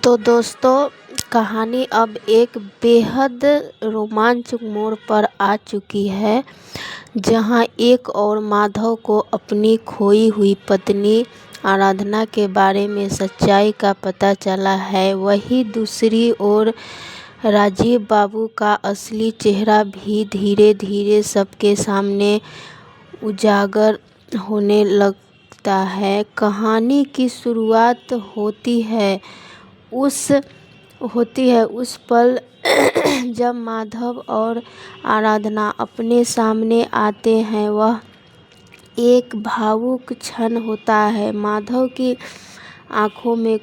तो दोस्तों, कहानी अब एक बेहद रोमांचक मोड़ पर आ चुकी है, जहां एक और माधव को अपनी खोई हुई पत्नी आराधना के बारे में सच्चाई का पता चला है। वहीं दूसरी ओर राजीव बाबू का असली चेहरा भी धीरे धीरे सबके सामने उजागर होने लगता है। कहानी की शुरुआत उस पल जब माधव और आराधना अपने सामने आते हैं। वह एक भावुक क्षण होता है। माधव की आंखों में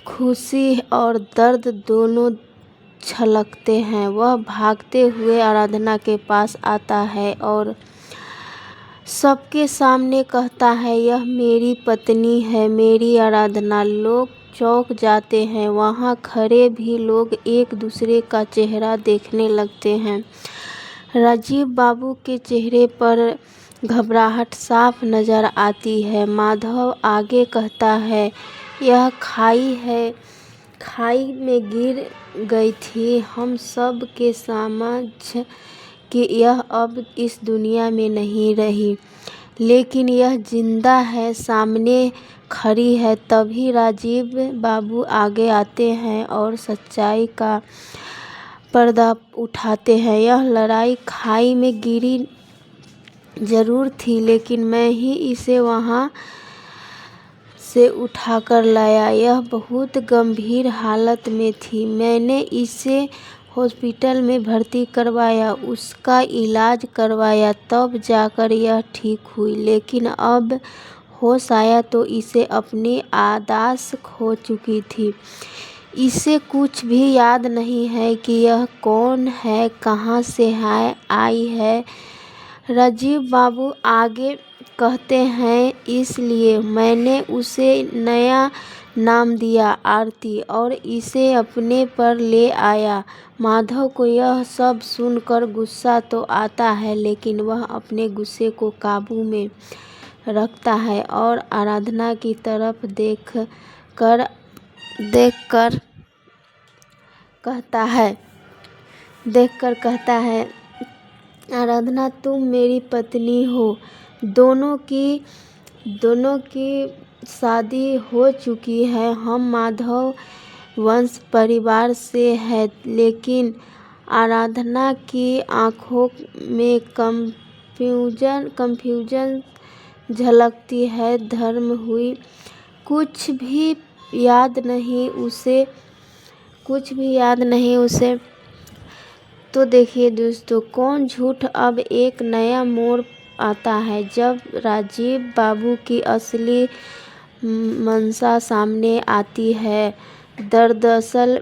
खुशी और दर्द दोनों छलकते हैं। वह भागते हुए आराधना के पास आता है और सबके सामने कहता है, यह मेरी पत्नी है, मेरी आराधना। लोग चौंक जाते हैं। वहां खड़े भी लोग एक दूसरे का चेहरा देखने लगते हैं। राजीव बाबू के चेहरे पर घबराहट साफ नजर आती है। माधव आगे कहता है, यह खाई है, खाई में गिर गई थी। हम सब के समझ कि यह अब इस दुनिया में नहीं रही, लेकिन यह जिंदा है, सामने खड़ी है। तभी राजीव बाबू आगे आते हैं और सच्चाई का पर्दा उठाते हैं। यह लड़ाई खाई में गिरी जरूर थी, लेकिन मैं ही इसे वहां से उठाकर लाया। यह बहुत गंभीर हालत में थी। मैंने इसे हॉस्पिटल में भर्ती करवाया, उसका इलाज करवाया, तब जाकर यह ठीक हुई। लेकिन अब होश आया तो इसे अपनी याददाश्त खो चुकी थी। इसे कुछ भी याद नहीं है कि यह कौन है, कहां से आई है। राजीव बाबू आगे कहते हैं, इसलिए मैंने उसे नया नाम दिया, आरती, और इसे अपने पर ले आया। माधव को यह सब सुनकर गुस्सा तो आता है, लेकिन वह अपने गुस्से को काबू में रखता है और आराधना की तरफ देखकर कहता है, आराधना, तुम मेरी पत्नी हो। दोनों की शादी हो चुकी है। हम माधव वंश परिवार से है। लेकिन आराधना की आंखों में कंफ्यूजन झलकती है। धर्म हुई, कुछ भी याद नहीं उसे। तो देखिए दोस्तों, कौन झूठ। अब एक नया मोड़ आता है जब राजीव बाबू की असली मंशा सामने आती है। दरअसल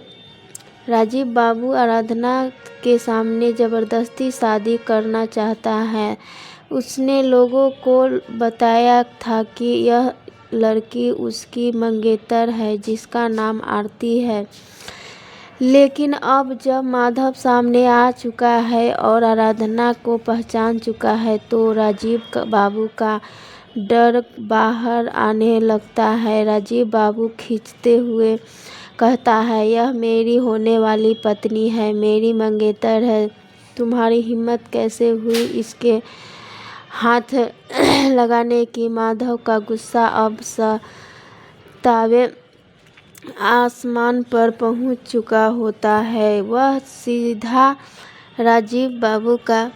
राजीव बाबू आराधना के सामने जबरदस्ती शादी करना चाहता है। उसने लोगों को बताया था कि यह लड़की उसकी मंगेतर है, जिसका नाम आरती है। लेकिन अब जब माधव सामने आ चुका है और आराधना को पहचान चुका है, तो राजीव बाबू का डर बाहर आने लगता है। राजीव बाबू खींचते हुए कहता है, यह मेरी होने वाली पत्नी है, मेरी मंगेतर है। तुम्हारी हिम्मत कैसे हुई इसके हाथ लगाने की। माधव का गुस्सा अब तावे आसमान पर पहुंच चुका होता है। वह सीधा राजीव बाबू का